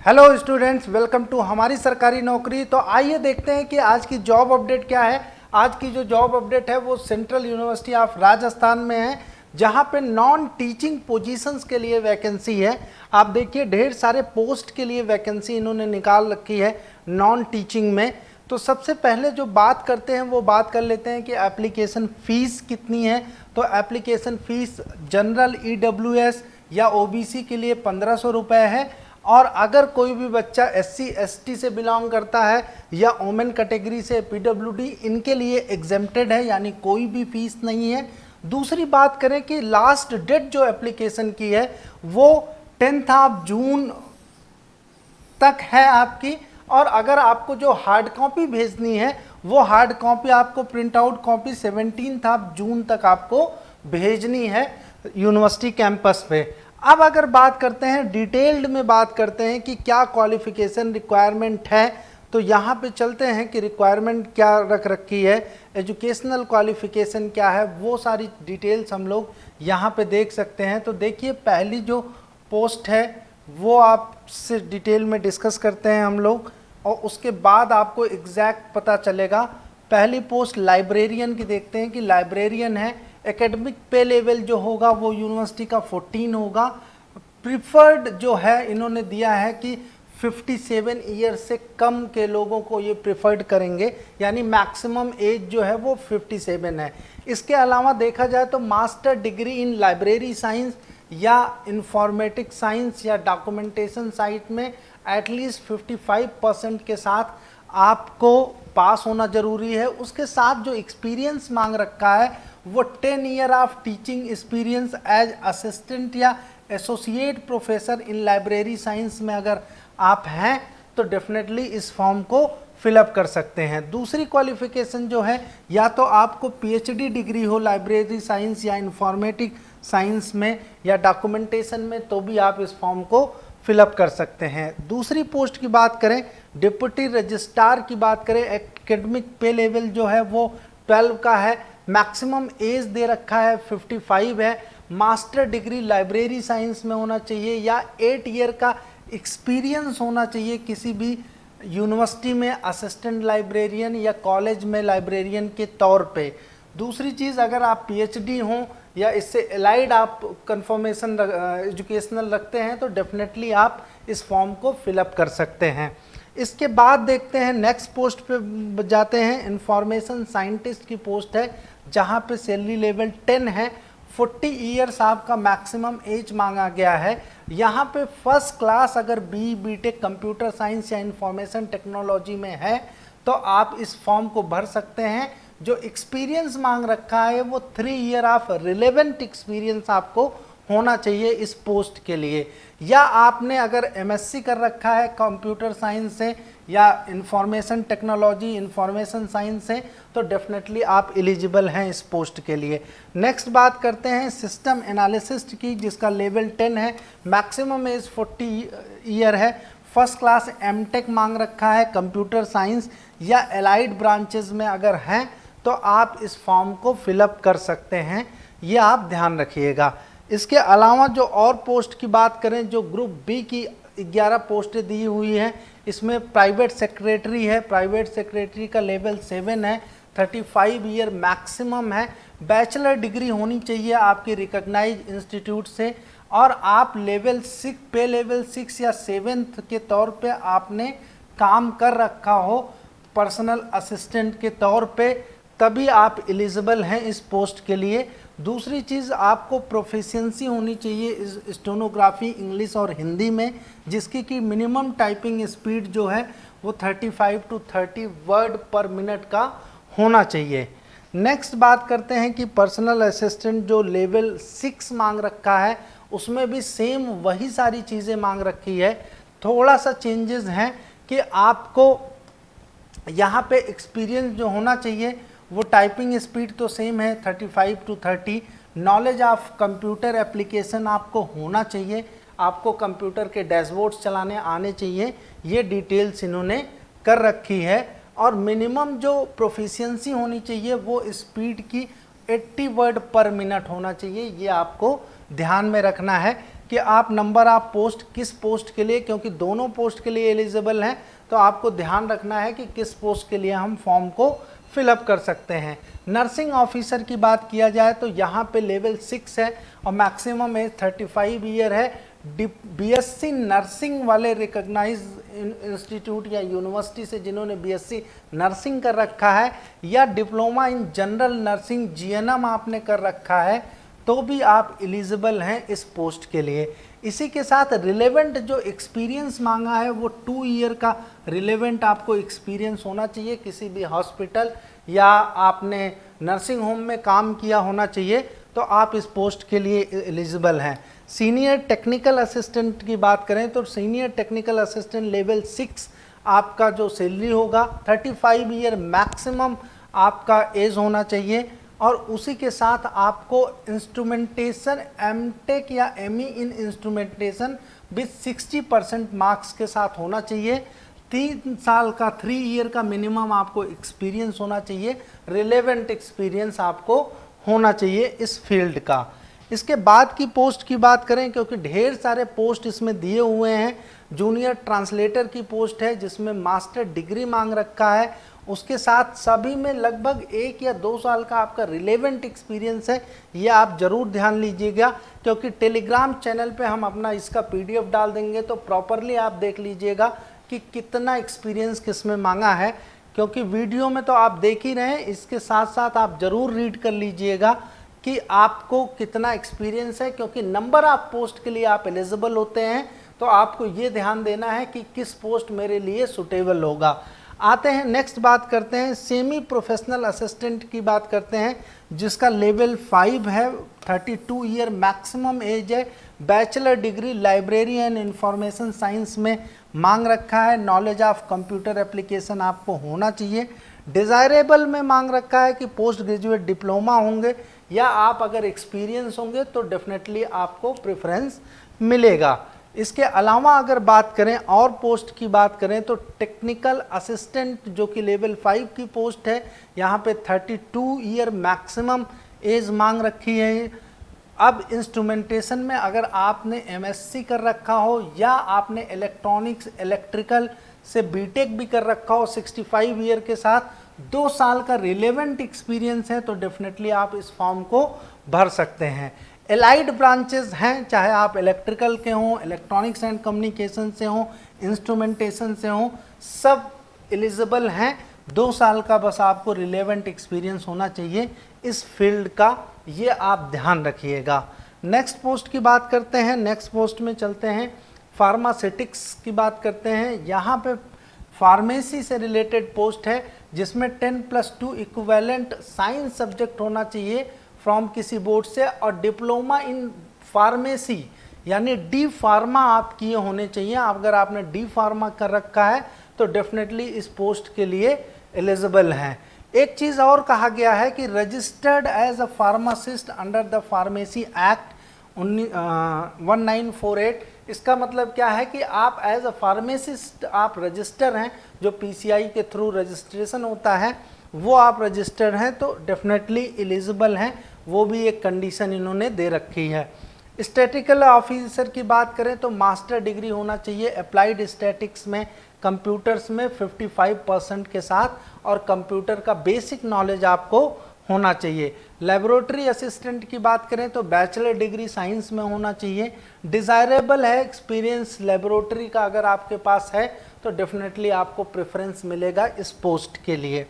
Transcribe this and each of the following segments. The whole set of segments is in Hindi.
हेलो स्टूडेंट्स, वेलकम टू हमारी सरकारी नौकरी। तो आइए देखते हैं कि आज की जॉब अपडेट क्या है। आज की जो जॉब अपडेट है वो सेंट्रल यूनिवर्सिटी ऑफ राजस्थान में है, जहां पे नॉन टीचिंग पोजीशंस के लिए वैकेंसी है। आप देखिए ढेर सारे पोस्ट के लिए वैकेंसी इन्होंने निकाल रखी है नॉन टीचिंग में। तो सबसे पहले जो बात करते हैं वो बात कर लेते हैं कि एप्लीकेशन फ़ीस कितनी है। तो एप्लीकेशन फ़ीस जनरल ईडब्ल्यूएस या ओबीसी के लिए 1500 रुपये है, और अगर कोई भी बच्चा एससी एसटी से बिलोंग करता है या वोमेन कैटेगरी से पीडब्ल्यूडी, इनके लिए एग्जेम्प्टेड है, यानी कोई भी फीस नहीं है। दूसरी बात करें कि लास्ट डेट जो एप्लीकेशन की है वो 10 जून तक है आपकी। और अगर आपको जो हार्ड कॉपी भेजनी है वो हार्ड कॉपी आपको प्रिंट आउट कॉपी 17 जून तक आपको भेजनी है यूनिवर्सिटी कैंपस पे। अब अगर बात करते हैं डिटेल्ड में, बात करते हैं कि क्या क्वालिफिकेशन रिक्वायरमेंट है, तो यहाँ पे चलते हैं कि रिक्वायरमेंट क्या रख रखी है, एजुकेशनल क्वालिफिकेशन क्या है, वो सारी डिटेल्स हम लोग यहाँ पे देख सकते हैं। तो देखिए पहली जो पोस्ट है वो आपसे डिटेल में डिस्कस करते हैं हम लोग, और उसके बाद आपको एग्जैक्ट पता चलेगा। पहली पोस्ट लाइब्रेरियन की देखते हैं कि लाइब्रेरियन है। एकेडमिक पे लेवल जो होगा वो यूनिवर्सिटी का 14 होगा। प्रिफर्ड जो है इन्होंने दिया है कि 57 ईयर से कम के लोगों को ये प्रिफर्ड करेंगे, यानी मैक्सिमम एज जो है वो 57 है। इसके अलावा देखा जाए तो master degree in library science या इंफॉर्मेटिक साइंस या डॉक्यूमेंटेशन साइट में एटलीस्ट 55% के साथ आपको पास होना जरूरी है। उसके साथ जो एक्सपीरियंस मांग रखा है वो 10 year of teaching experience as assistant या associate professor in library science में अगर आप हैं तो डेफिनेटली इस फॉर्म को फिलअप कर सकते हैं। दूसरी क्वालिफिकेशन जो है, या तो आपको पीएचडी डिग्री हो लाइब्रेरी साइंस या इंफॉर्मेटिक साइंस में या डॉक्यूमेंटेशन में, तो भी आप इस फॉर्म को फिलअप कर सकते हैं। दूसरी पोस्ट की बात करें, डिप्टी रजिस्ट्रार की बात करें, एकेडमिक पे लेवल जो है वो 12 का है। मैक्सिमम एज दे रखा है 55 है। मास्टर डिग्री लाइब्रेरी साइंस में होना चाहिए या 8 ईयर का एक्सपीरियंस होना चाहिए किसी भी यूनिवर्सिटी में असिस्टेंट लाइब्रेरियन या कॉलेज में लाइब्रेरियन के तौर पे। दूसरी चीज़, अगर आप पीएचडी हों या इससे एलाइड आप कंफर्मेशन एजुकेशनल रखते हैं तो डेफिनेटली आप इस फॉर्म को फिलअप कर सकते हैं। इसके बाद देखते हैं नेक्स्ट पोस्ट पे जाते हैं। इंफॉर्मेशन साइंटिस्ट की पोस्ट है जहां पे सैलरी लेवल 10 है। 40 ईयर्स आपका मैक्सिमम एज मांगा गया है। यहाँ पे फर्स्ट क्लास अगर बीटेक कंप्यूटर साइंस या इंफॉर्मेशन टेक्नोलॉजी में है तो आप इस फॉर्म को भर सकते हैं। जो एक्सपीरियंस मांग रखा है वो 3 ईयर ऑफ रिलेवेंट एक्सपीरियंस आपको होना चाहिए इस पोस्ट के लिए। या आपने अगर एमएससी कर रखा है कंप्यूटर साइंस से या इंफॉर्मेशन टेक्नोलॉजी इंफॉर्मेशन साइंस से तो डेफिनेटली आप एलिजिबल हैं इस पोस्ट के लिए। नेक्स्ट बात करते हैं सिस्टम एनालिसिस्ट की, जिसका लेवल 10 है। मैक्सिमम एज 40 ईयर है। फर्स्ट क्लास एमटेक मांग रखा है कंप्यूटर साइंस या एलाइड ब्रांचेस में अगर हैं तो आप इस फॉर्म को फिलअप कर सकते हैं, ये आप ध्यान रखिएगा। इसके अलावा जो और पोस्ट की बात करें, जो ग्रुप बी की 11 पोस्टें दी हुई हैं, इसमें प्राइवेट सेक्रेटरी है। प्राइवेट सेक्रेटरी का लेवल 7 है। 35 ईयर मैक्सिमम है। बैचलर डिग्री होनी चाहिए आपकी रिकॉग्नाइज इंस्टीट्यूट से, और आप लेवल 6 पे लेवल 6 या 7th के तौर पे आपने काम कर रखा हो पर्सनल असिस्टेंट के तौर पे, तभी आप एलिजिबल हैं इस पोस्ट के लिए। दूसरी चीज़, आपको प्रोफिशिएंसी होनी चाहिए स्टेनोग्राफी इंग्लिश और हिंदी में, जिसकी कि मिनिमम टाइपिंग स्पीड जो है वो 35 to 30 वर्ड पर मिनट का होना चाहिए। नेक्स्ट बात करते हैं कि पर्सनल असिस्टेंट जो लेवल 6 मांग रखा है उसमें भी सेम वही सारी चीज़ें मांग रखी है। थोड़ा सा चेंजेस हैं कि आपको यहाँ पे एक्सपीरियंस जो होना चाहिए वो टाइपिंग स्पीड तो सेम है 35 to 30। Knowledge of computer application आपको होना चाहिए, आपको कंप्यूटर के डैशबोर्ड्स चलाने आने चाहिए, ये डिटेल्स इन्होंने कर रखी है। और मिनिमम जो प्रोफिशिएंसी होनी चाहिए वो स्पीड की 80 वर्ड पर मिनट होना चाहिए, ये आपको ध्यान में रखना है। कि आप नंबर ऑफ पोस्ट किस पोस्ट के लिए, क्योंकि दोनों पोस्ट के लिए एलिजिबल हैं, तो आपको ध्यान रखना है कि किस पोस्ट के लिए हम फॉर्म को फिलअप कर सकते हैं। नर्सिंग ऑफिसर की बात किया जाए तो यहाँ पे लेवल 6 है और मैक्सिमम एज 35 ईयर है। बीएससी नर्सिंग वाले रिकॉग्नाइज इंस्टीट्यूट या यूनिवर्सिटी से जिन्होंने बीएससी नर्सिंग कर रखा है या diploma in general nursing GNM आपने कर रखा है, तो भी आप एलिजिबल हैं इस पोस्ट के लिए। इसी के साथ रिलेवेंट जो एक्सपीरियंस मांगा है वो 2 ईयर का रिलेवेंट आपको एक्सपीरियंस होना चाहिए, किसी भी हॉस्पिटल या आपने नर्सिंग होम में काम किया होना चाहिए, तो आप इस पोस्ट के लिए एलिजिबल हैं। सीनियर टेक्निकल असिस्टेंट की बात करें तो सीनियर टेक्निकल असिस्टेंट लेवल 6 आपका जो सैलरी होगा 35 ईयर मैक्सिमम आपका एज होना चाहिए, और उसी के साथ आपको इंस्ट्रूमेंटेशन एमटेक या ME in instrumentation with 60% marks के साथ होना चाहिए। 3 साल का 3 ईयर का मिनिमम आपको एक्सपीरियंस होना चाहिए, रिलेवेंट एक्सपीरियंस आपको होना चाहिए इस फील्ड का। इसके बाद की पोस्ट की बात करें, क्योंकि ढेर सारे पोस्ट इसमें दिए हुए हैं। जूनियर ट्रांसलेटर की पोस्ट है जिसमें मास्टर डिग्री मांग रखा है, उसके साथ सभी में लगभग 1 या 2 साल का आपका रिलेवेंट एक्सपीरियंस है। ये आप ज़रूर ध्यान लीजिएगा, क्योंकि टेलीग्राम चैनल पे हम अपना इसका PDF डाल देंगे, तो प्रॉपरली आप देख लीजिएगा कि कितना एक्सपीरियंस किस में मांगा है, क्योंकि वीडियो में तो आप देख ही रहे हैं, इसके साथ साथ आप ज़रूर रीड कर लीजिएगा कि आपको कितना एक्सपीरियंस है, क्योंकि नंबर ऑफ पोस्ट के लिए आप एलिजिबल होते हैं, तो आपको ये ध्यान देना है कि किस पोस्ट मेरे लिए सुटेबल होगा। आते हैं नेक्स्ट, बात करते हैं सेमी प्रोफेशनल असिस्टेंट की बात करते हैं, जिसका लेवल 5 है, 32 ईयर मैक्सिमम एज है, bachelor degree library and information science में मांग रखा है, नॉलेज ऑफ कंप्यूटर एप्लीकेशन आपको होना चाहिए। डिज़ायरेबल में मांग रखा है कि पोस्ट ग्रेजुएट डिप्लोमा होंगे या आप अगर एक्सपीरियंस होंगे तो डेफिनेटली आपको प्रेफरेंस मिलेगा। इसके अलावा अगर बात करें और पोस्ट की बात करें तो टेक्निकल असिस्टेंट जो कि लेवल 5 की पोस्ट है, यहाँ पे 32 ईयर मैक्सिमम एज मांग रखी है। अब इंस्ट्रूमेंटेशन में अगर आपने MSc कर रखा हो या आपने इलेक्ट्रॉनिक्स इलेक्ट्रिकल से बीटेक भी कर रखा हो 65 ईयर के साथ 2 साल का रिलेवेंट एक्सपीरियंस है, तो डेफिनेटली आप इस फॉर्म को भर सकते हैं। एलाइड ब्रांचेस हैं, चाहे आप इलेक्ट्रिकल के हों, इलेक्ट्रॉनिक्स एंड कम्युनिकेशन से हों, इंस्ट्रूमेंटेशन से हों, सब एलिजिबल हैं। 2 साल का बस आपको रिलेवेंट एक्सपीरियंस होना चाहिए इस फील्ड का, ये आप ध्यान रखिएगा। नेक्स्ट पोस्ट की बात करते हैं, नेक्स्ट पोस्ट में चलते हैं, फार्मास्यूटिक्स की बात करते हैं। यहाँ पे फार्मेसी से रिलेटेड पोस्ट है जिसमें 10+2 इक्विवेलेंट साइंस सब्जेक्ट होना चाहिए फ्रॉम किसी बोर्ड से, और डिप्लोमा इन फार्मेसी यानी डी फार्मा आप किए होने चाहिए। अगर आपने डी फार्मा कर रखा है तो डेफिनेटली इस पोस्ट के लिए एलिजिबल हैं। एक चीज़ और कहा गया है कि registered as a pharmacist under the pharmacy act 1948। इसका मतलब क्या है कि आप एज अ फार्मासिस्ट आप रजिस्टर हैं, जो PCI के थ्रू रजिस्ट्रेशन होता है वो आप रजिस्टर्ड हैं, तो डेफिनेटली एलिजिबल हैं। वो भी एक कंडीशन इन्होंने दे रखी है। स्टैटिकल ऑफिसर की बात करें तो मास्टर डिग्री होना चाहिए अप्लाइड स्टैटिक्स में, कंप्यूटर्स में 55% के साथ, और कंप्यूटर का बेसिक नॉलेज आपको होना चाहिए। लेबोरेटरी असिस्टेंट की बात करें तो बैचलर डिग्री साइंस में होना चाहिए। डिज़ायरेबल है एक्सपीरियंस लेबोरेटरी का, अगर आपके पास है तो डेफिनेटली आपको प्रेफरेंस मिलेगा इस पोस्ट के लिए।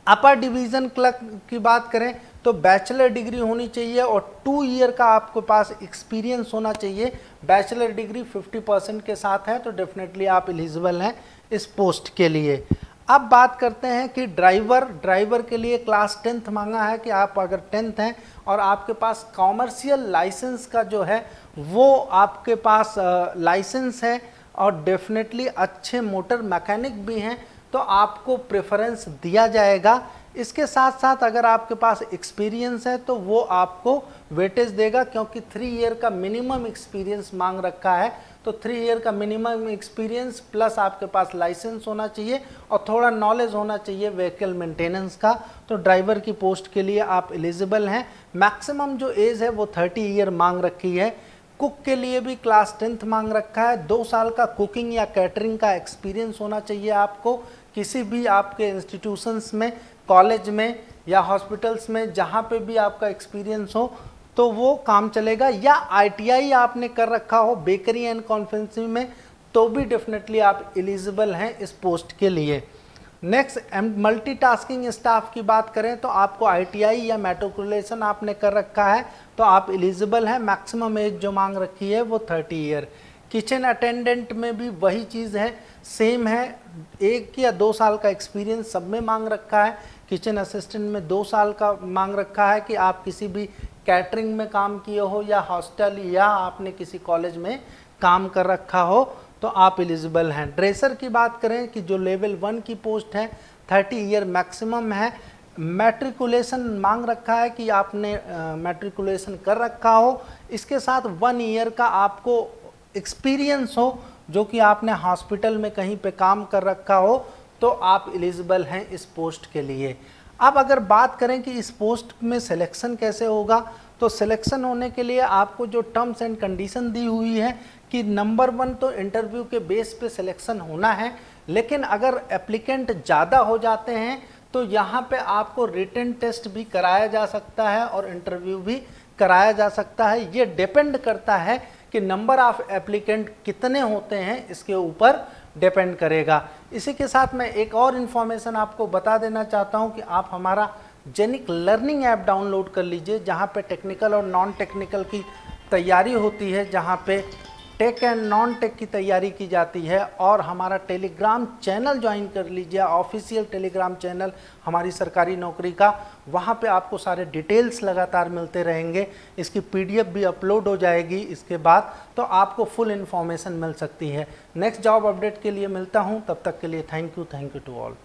अपर डिवीज़न क्लर्क की बात करें तो बैचलर डिग्री होनी चाहिए और 2 ईयर का आपके पास एक्सपीरियंस होना चाहिए। बैचलर डिग्री 50% के साथ है तो डेफिनेटली आप एलिजिबल हैं इस पोस्ट के लिए। अब बात करते हैं कि ड्राइवर के लिए क्लास 10th मांगा है कि आप अगर 10th हैं और आपके पास कॉमर्शियल लाइसेंस का जो है वो आपके पास लाइसेंस है और डेफिनेटली अच्छे मोटर मैकेनिक भी हैं तो आपको प्रेफरेंस दिया जाएगा। इसके साथ साथ अगर आपके पास एक्सपीरियंस है तो वो आपको वेटेज देगा, क्योंकि 3 ईयर का मिनिमम एक्सपीरियंस मांग रखा है। तो 3 ईयर का मिनिमम एक्सपीरियंस प्लस आपके पास लाइसेंस होना चाहिए और थोड़ा नॉलेज होना चाहिए व्हीकल मेंटेनेंस का, तो ड्राइवर की पोस्ट के लिए आप एलिजिबल हैं। मैक्सिमम जो एज है वो 30 ईयर मांग रखी है। कुक के लिए भी क्लास 10th मांग रखा है। 2 साल का कुकिंग या कैटरिंग का एक्सपीरियंस होना चाहिए आपको, किसी भी आपके इंस्टीट्यूशंस में, कॉलेज में या हॉस्पिटल्स में, जहाँ पे भी आपका एक्सपीरियंस हो तो वो काम चलेगा। या ITI आपने कर रखा हो बेकरी एंड कॉन्फेक्शनरी में, तो भी डेफिनेटली आप एलिजिबल हैं इस पोस्ट के लिए। नेक्स्ट, मल्टीटास्किंग स्टाफ की बात करें तो आपको ITI या मैट्रिकुलेशन आपने कर रखा है तो आप एलिजिबल हैं। मैक्सिमम एज जो मांग रखी है वो 30 ईयर। किचन अटेंडेंट में भी वही चीज़ है, सेम है, 1 या 2 साल का एक्सपीरियंस सब में मांग रखा है। किचन असिस्टेंट में 2 साल का मांग रखा है कि आप किसी भी कैटरिंग में काम किए हो या हॉस्टल या आपने किसी कॉलेज में काम कर रखा हो तो आप एलिजिबल हैं। ड्रेसर की बात करें कि जो लेवल 1 की पोस्ट है 30 ईयर मैक्सिमम है। मैट्रिकुलेशन मांग रखा है कि आपने मैट्रिकुलेशन कर रखा हो, इसके साथ 1 ईयर का आपको एक्सपीरियंस हो जो कि आपने हॉस्पिटल में कहीं पे काम कर रखा हो तो आप एलिजिबल हैं इस पोस्ट के लिए। अब अगर बात करें कि इस पोस्ट में सिलेक्शन कैसे होगा, तो सिलेक्शन होने के लिए आपको जो टर्म्स एंड कंडीशन दी हुई है कि नंबर 1 तो इंटरव्यू के बेस पे सिलेक्शन होना है, लेकिन अगर एप्लीकेंट ज़्यादा हो जाते हैं तो यहाँ पे आपको रिटन टेस्ट भी कराया जा सकता है और इंटरव्यू भी कराया जा सकता है। ये डिपेंड करता है कि नंबर ऑफ एप्लीकेंट कितने होते हैं, इसके ऊपर डिपेंड करेगा। इसी के साथ मैं एक और इन्फॉर्मेशन आपको बता देना चाहता हूँ कि आप हमारा जेनिक लर्निंग ऐप डाउनलोड कर लीजिए, जहाँ पे टेक्निकल और नॉन टेक्निकल की तैयारी होती है, जहाँ पे टेक एंड नॉन टेक की तैयारी की जाती है। और हमारा टेलीग्राम चैनल ज्वाइन कर लीजिए, ऑफिशियल टेलीग्राम चैनल हमारी सरकारी नौकरी का, वहाँ पे आपको सारे डिटेल्स लगातार मिलते रहेंगे। इसकी PDF भी अपलोड हो जाएगी इसके बाद, तो आपको फुल इन्फॉर्मेशन मिल सकती है। नेक्स्ट जॉब अपडेट के लिए मिलता हूँ, तब तक के लिए थैंक यू टू ऑल।